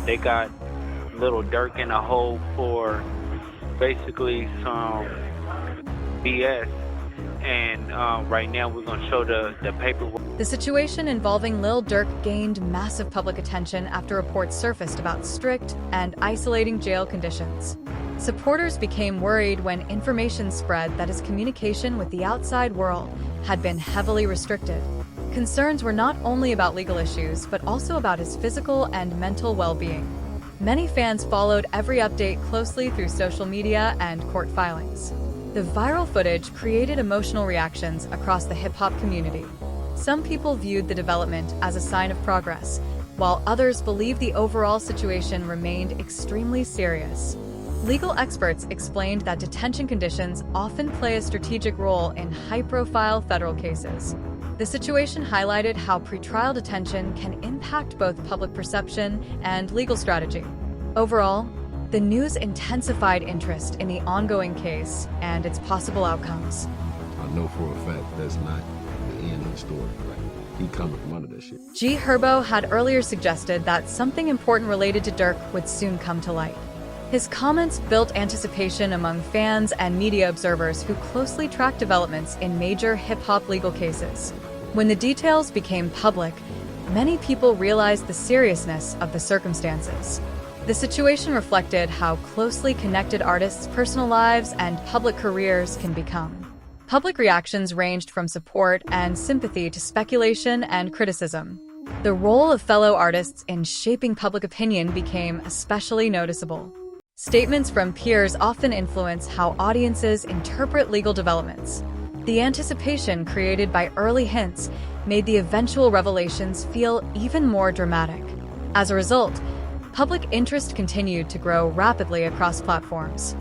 They got Lil Durk in a hole for basically some BS. And right now we're going to show the paperwork. The situation involving Lil Durk gained massive public attention after reports surfaced about strict and isolating jail conditions. Supporters became worried when information spread that his communication with the outside world had been heavily restricted. Concerns were not only about legal issues, but also about his physical and mental well-being. Many fans followed every update closely through social media and court filings. The viral footage created emotional reactions across the hip-hop community. Some people viewed the development as a sign of progress, while others believed the overall situation remained extremely serious. Legal experts explained that detention conditions often play a strategic role in high-profile federal cases. The situation highlighted how pretrial detention can impact both public perception and legal strategy. Overall, the news intensified interest in the ongoing case and its possible outcomes. I know for a fact that's not the end of the story. He coming from under that shit. G Herbo had earlier suggested that something important related to Durk would soon come to light. His comments built anticipation among fans and media observers who closely track developments in major hip-hop legal cases. When the details became public, many people realized the seriousness of the circumstances. The situation reflected how closely connected artists' personal lives and public careers can become. Public reactions ranged from support and sympathy to speculation and criticism. The role of fellow artists in shaping public opinion became especially noticeable. Statements from peers often influence how audiences interpret legal developments. The anticipation created by early hints made the eventual revelations feel even more dramatic. As a result, public interest continued to grow rapidly across platforms.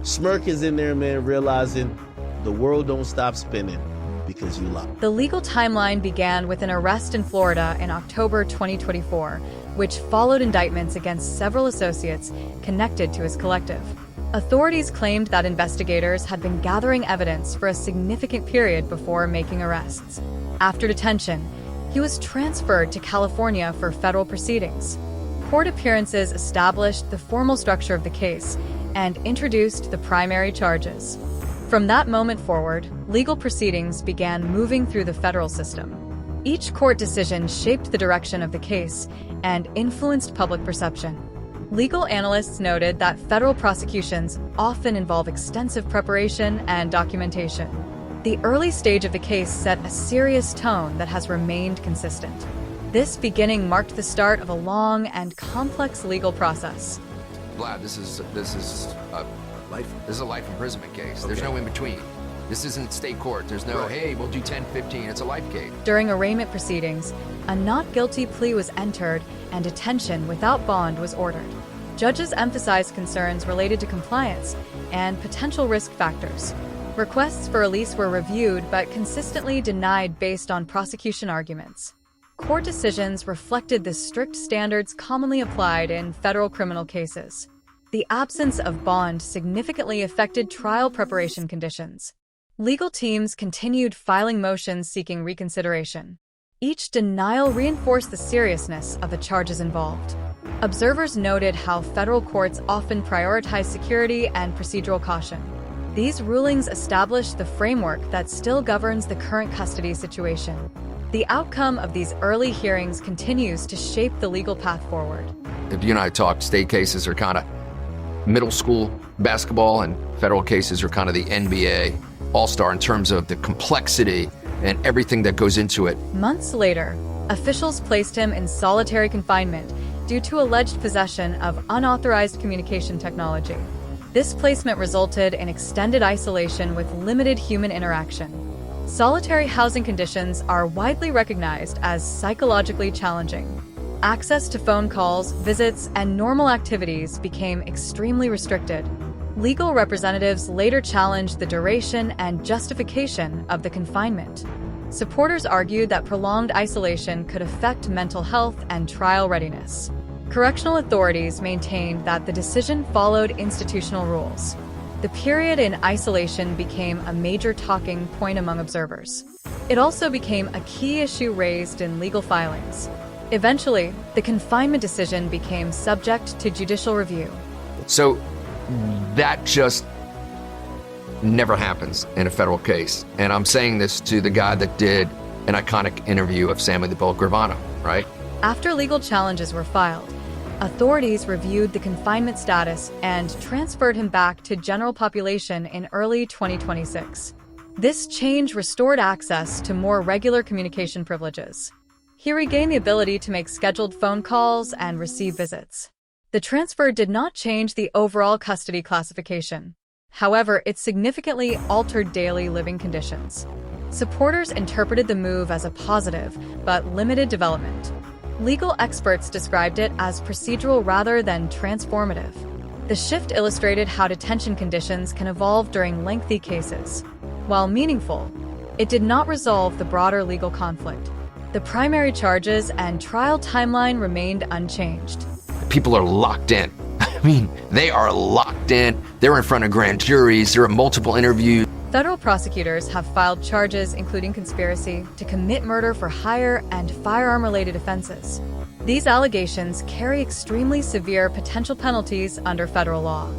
Smirk is in there, man, realizing the world don't stop spinning because you lie. The legal timeline began with an arrest in Florida in October 2024, which followed indictments against several associates connected to his collective. Authorities claimed that investigators had been gathering evidence for a significant period before making arrests. After detention, he was transferred to California for federal proceedings. Court appearances established the formal structure of the case and introduced the primary charges. From that moment forward, legal proceedings began moving through the federal system. Each court decision shaped the direction of the case and influenced public perception. Legal analysts noted that federal prosecutions often involve extensive preparation and documentation. The early stage of the case set a serious tone that has remained consistent. This beginning marked the start of a long and complex legal process. Vlad, this is a life imprisonment case. Okay. There's no in between. This isn't state court. There's no, hey, we'll do 10, 15. It's a life case. During arraignment proceedings, a not guilty plea was entered and detention without bond was ordered. Judges emphasized concerns related to compliance and potential risk factors. Requests for release were reviewed but consistently denied based on prosecution arguments. Court decisions reflected the strict standards commonly applied in federal criminal cases. The absence of bond significantly affected trial preparation conditions. Legal teams continued filing motions seeking reconsideration. Each denial reinforced the seriousness of the charges involved. Observers noted how federal courts often prioritize security and procedural caution. These rulings established the framework that still governs the current custody situation. The outcome of these early hearings continues to shape the legal path forward. If you and I talk, state cases are kind of middle school basketball and federal cases are kind of the NBA all-star in terms of the complexity and everything that goes into it. Months later, officials placed him in solitary confinement due to alleged possession of unauthorized communication technology. This placement resulted in extended isolation with limited human interaction. Solitary housing conditions are widely recognized as psychologically challenging. Access to phone calls, visits, and normal activities became extremely restricted. Legal representatives later challenged the duration and justification of the confinement. Supporters argued that prolonged isolation could affect mental health and trial readiness. Correctional authorities maintained that the decision followed institutional rules. The period in isolation became a major talking point among observers. It also became a key issue raised in legal filings. Eventually, the confinement decision became subject to judicial review. So that just never happens in a federal case. And I'm saying this to the guy that did an iconic interview of Sammy the Bull Gravano, right? After legal challenges were filed, authorities reviewed the confinement status and transferred him back to general population in early 2026. This change restored access to more regular communication privileges. He regained the ability to make scheduled phone calls and receive visits. The transfer did not change the overall custody classification. However, it significantly altered daily living conditions. Supporters interpreted the move as a positive, but limited development. Legal experts described it as procedural rather than transformative. The shift illustrated how detention conditions can evolve during lengthy cases. While meaningful, it did not resolve the broader legal conflict. The primary charges and trial timeline remained unchanged. People are locked in. I mean, they are locked in. They're in front of grand juries. There are multiple interviews. Federal prosecutors have filed charges including conspiracy to commit murder for hire and firearm-related offenses. These allegations carry extremely severe potential penalties under federal law.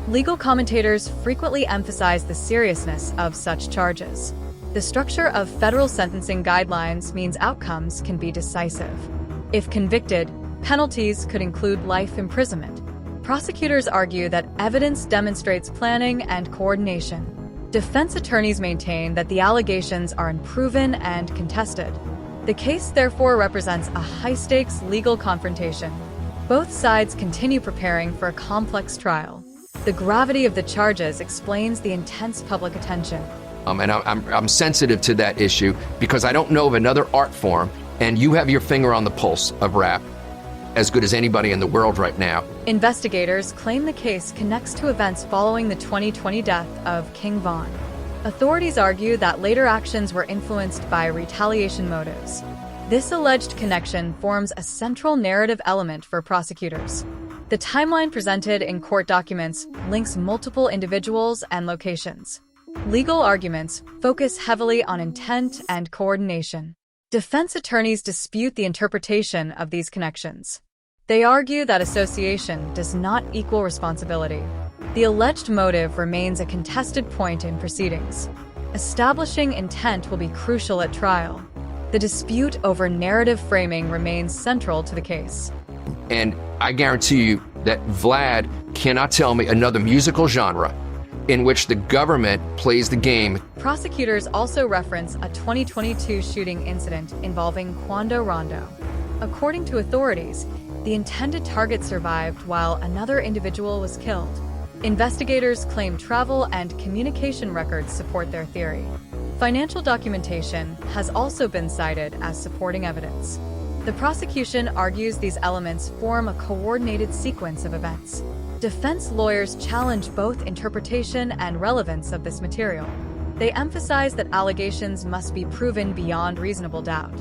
Legal commentators frequently emphasize the seriousness of such charges. The structure of federal sentencing guidelines means outcomes can be decisive. If convicted, penalties could include life imprisonment. Prosecutors argue that evidence demonstrates planning and coordination. Defense attorneys maintain that the allegations are unproven and contested. The case therefore represents a high-stakes legal confrontation. Both sides continue preparing for a complex trial. The gravity of the charges explains the intense public attention. And I'm sensitive to that issue because I don't know of another art form, and you have your finger on the pulse of rap as good as anybody in the world right now. Investigators claim the case connects to events following the 2020 death of King Von. Authorities argue that later actions were influenced by retaliation motives. This alleged connection forms a central narrative element for prosecutors. The timeline presented in court documents links multiple individuals and locations. Legal arguments focus heavily on intent and coordination. Defense attorneys dispute the interpretation of these connections. They argue that association does not equal responsibility. The alleged motive remains a contested point in proceedings. Establishing intent will be crucial at trial. The dispute over narrative framing remains central to the case. And I guarantee you that Vlad cannot tell me another musical genre in which the government plays the game. Prosecutors also reference a 2022 shooting incident involving Quando Rondo. According to authorities, the intended target survived while another individual was killed. Investigators claim travel and communication records support their theory. Financial documentation has also been cited as supporting evidence. The prosecution argues these elements form a coordinated sequence of events. Defense lawyers challenge both interpretation and relevance of this material. They emphasize that allegations must be proven beyond reasonable doubt.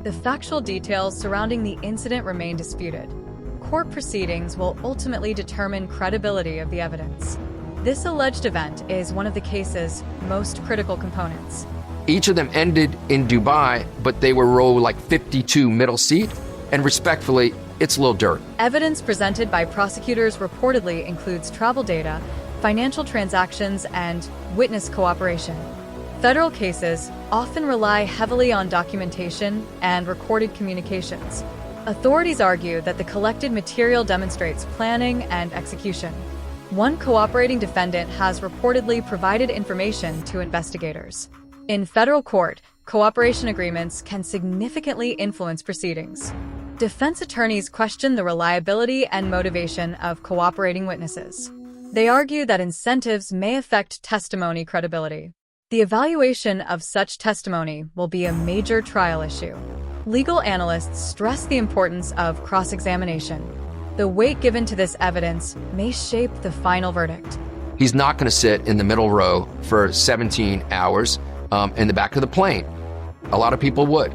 The factual details surrounding the incident remain disputed. Court proceedings will ultimately determine credibility of the evidence. This alleged event is one of the case's most critical components. Each of them ended in Dubai, but they were row like 52 middle seat, and respectfully, it's Lil Durk. Evidence presented by prosecutors reportedly includes travel data, financial transactions, and witness cooperation. Federal cases often rely heavily on documentation and recorded communications. Authorities argue that the collected material demonstrates planning and execution. One cooperating defendant has reportedly provided information to investigators. In federal court, cooperation agreements can significantly influence proceedings. Defense attorneys question the reliability and motivation of cooperating witnesses. They argue that incentives may affect testimony credibility. The evaluation of such testimony will be a major trial issue. Legal analysts stress the importance of cross-examination. The weight given to this evidence may shape the final verdict. He's not going to sit in the middle row for 17 hours in the back of the plane. A lot of people would.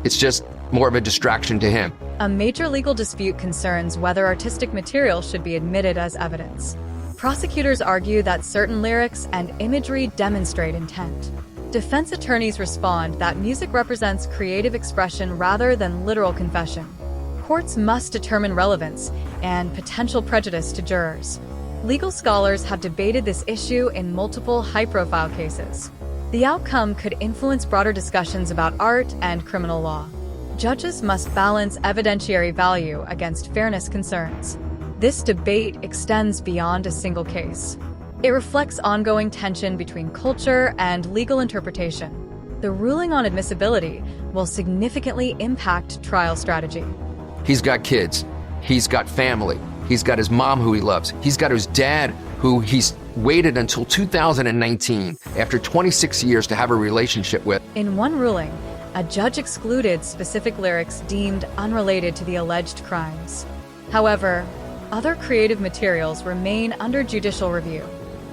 It's just more of a distraction to him. A major legal dispute concerns whether artistic material should be admitted as evidence. Prosecutors argue that certain lyrics and imagery demonstrate intent. Defense attorneys respond that music represents creative expression rather than literal confession. Courts must determine relevance and potential prejudice to jurors. Legal scholars have debated this issue in multiple high-profile cases. The outcome could influence broader discussions about art and criminal law. Judges must balance evidentiary value against fairness concerns. This debate extends beyond a single case. It reflects ongoing tension between culture and legal interpretation. The ruling on admissibility will significantly impact trial strategy. He's got kids. He's got family. He's got his mom who he loves. He's got his dad who he's waited until 2019, after 26 years, to have a relationship with. In one ruling, a judge excluded specific lyrics deemed unrelated to the alleged crimes. However, other creative materials remain under judicial review.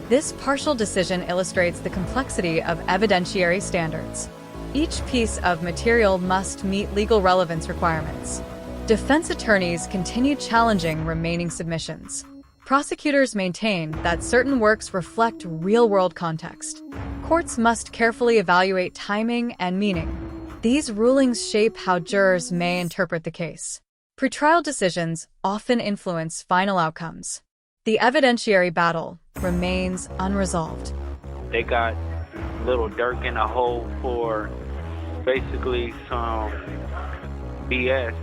This partial decision illustrates the complexity of evidentiary standards. Each piece of material must meet legal relevance requirements. Defense attorneys continue challenging remaining submissions. Prosecutors maintain that certain works reflect real-world context. Courts must carefully evaluate timing and meaning. These rulings shape how jurors may interpret the case. Pretrial decisions often influence final outcomes. The evidentiary battle remains unresolved. They got Lil Durk in a hole for basically some BS.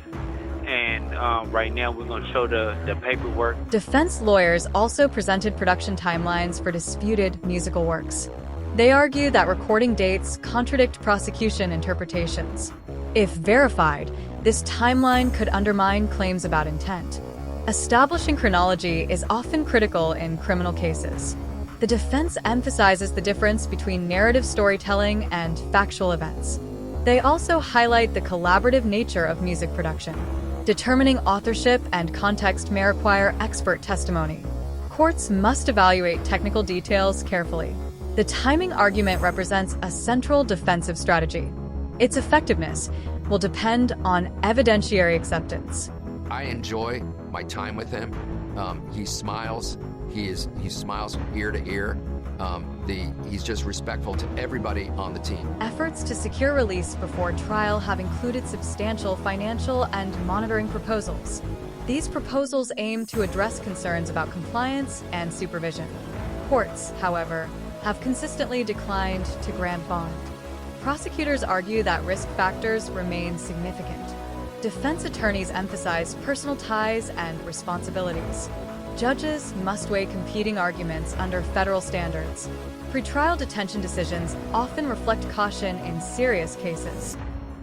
And right now we're going to show the paperwork. Defense lawyers also presented production timelines for disputed musical works. They argue that recording dates contradict prosecution interpretations. If verified, this timeline could undermine claims about intent. Establishing chronology is often critical in criminal cases. The defense emphasizes the difference between narrative storytelling and factual events. They also highlight the collaborative nature of music production. Determining authorship and context may require expert testimony. Courts must evaluate technical details carefully. The timing argument represents a central defensive strategy. Its effectiveness will depend on evidentiary acceptance. I enjoy my time with him. He smiles. He smiles from ear to ear. He's just respectful to everybody on the team. Efforts to secure release before trial have included substantial financial and monitoring proposals. These proposals aim to address concerns about compliance and supervision. Courts, however, have consistently declined to grant bond. Prosecutors argue that risk factors remain significant. Defense attorneys emphasize personal ties and responsibilities. Judges must weigh competing arguments under federal standards. Pretrial detention decisions often reflect caution in serious cases.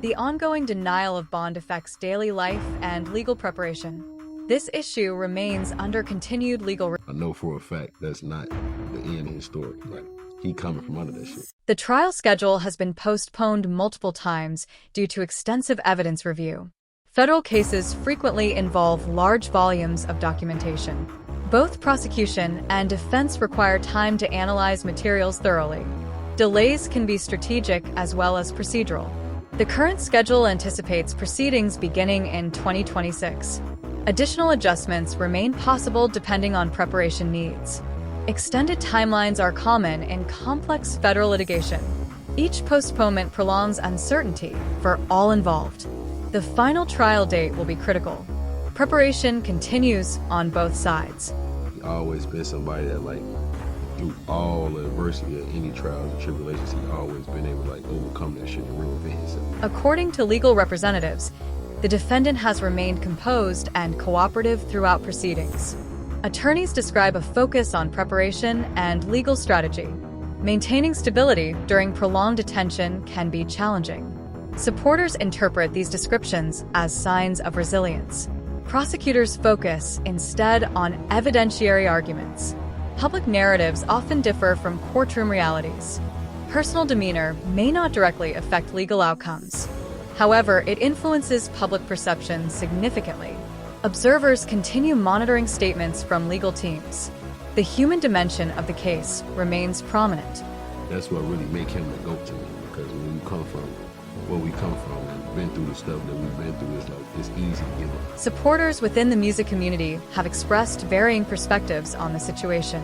The ongoing denial of bond affects daily life and legal preparation. This issue remains under continued legal. I know for a fact that's not the end of his story. Like, he coming from under that shit. The trial schedule has been postponed multiple times due to extensive evidence review. Federal cases frequently involve large volumes of documentation. Both prosecution and defense require time to analyze materials thoroughly. Delays can be strategic as well as procedural. The current schedule anticipates proceedings beginning in 2026. Additional adjustments remain possible depending on preparation needs. Extended timelines are common in complex federal litigation. Each postponement prolongs uncertainty for all involved. The final trial date will be critical. Preparation continues on both sides. He always been somebody that, like, through all the adversity of any trials and tribulations, he always been able to, like, overcome that shit and reinvent himself. According to legal representatives, the defendant has remained composed and cooperative throughout proceedings. Attorneys describe a focus on preparation and legal strategy. Maintaining stability during prolonged detention can be challenging. Supporters interpret these descriptions as signs of resilience. Prosecutors focus instead on evidentiary arguments. Public narratives often differ from courtroom realities. Personal demeanor may not directly affect legal outcomes. However, it influences public perception significantly. Observers continue monitoring statements from legal teams. The human dimension of the case remains prominent. That's what really make him the GOAT to me, because when you come from where we come from and been through the stuff that we've been through, it's like, it's easy to give up. Supporters within the music community have expressed varying perspectives on the situation.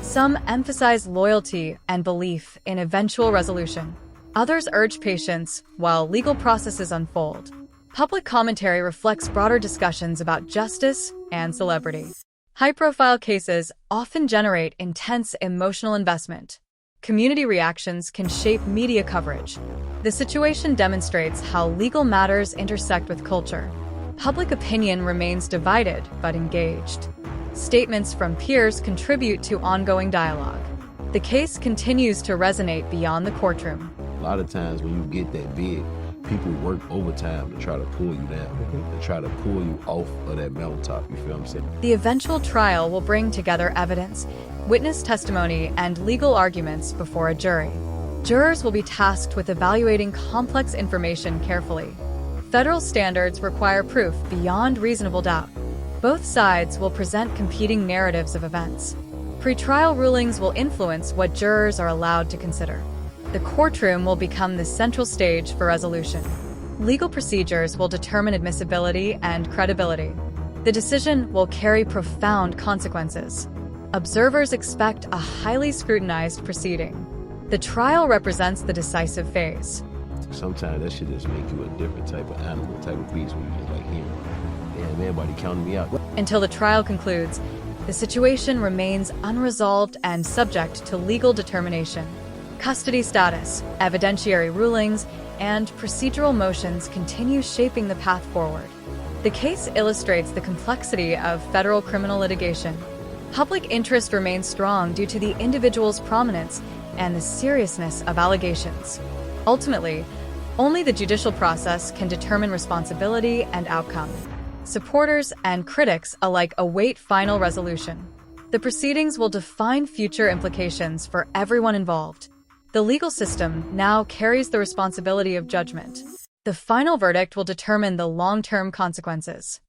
Some emphasize loyalty and belief in eventual resolution. Others urge patience while legal processes unfold. Public commentary reflects broader discussions about justice and celebrity. High-profile cases often generate intense emotional investment. Community reactions can shape media coverage. The situation demonstrates how legal matters intersect with culture. Public opinion remains divided but engaged. Statements from peers contribute to ongoing dialogue. The case continues to resonate beyond the courtroom. A lot of times when you get that big, people work overtime to try to pull you down, to try to pull you off of that mountaintop, you feel what I'm saying? The eventual trial will bring together evidence, witness testimony, and legal arguments before a jury. Jurors will be tasked with evaluating complex information carefully. Federal standards require proof beyond reasonable doubt. Both sides will present competing narratives of events. Pretrial rulings will influence what jurors are allowed to consider. The courtroom will become the central stage for resolution. Legal procedures will determine admissibility and credibility. The decision will carry profound consequences. Observers expect a highly scrutinized proceeding. The trial represents the decisive phase. Sometimes that should just make you a different type of animal, type of beast when you just like him. Damn, everybody counting me out. Until the trial concludes, the situation remains unresolved and subject to legal determination. Custody status, evidentiary rulings, and procedural motions continue shaping the path forward. The case illustrates the complexity of federal criminal litigation. Public interest remains strong due to the individual's prominence and the seriousness of allegations. Ultimately, only the judicial process can determine responsibility and outcome. Supporters and critics alike await final resolution. The proceedings will define future implications for everyone involved. The legal system now carries the responsibility of judgment. The final verdict will determine the long-term consequences.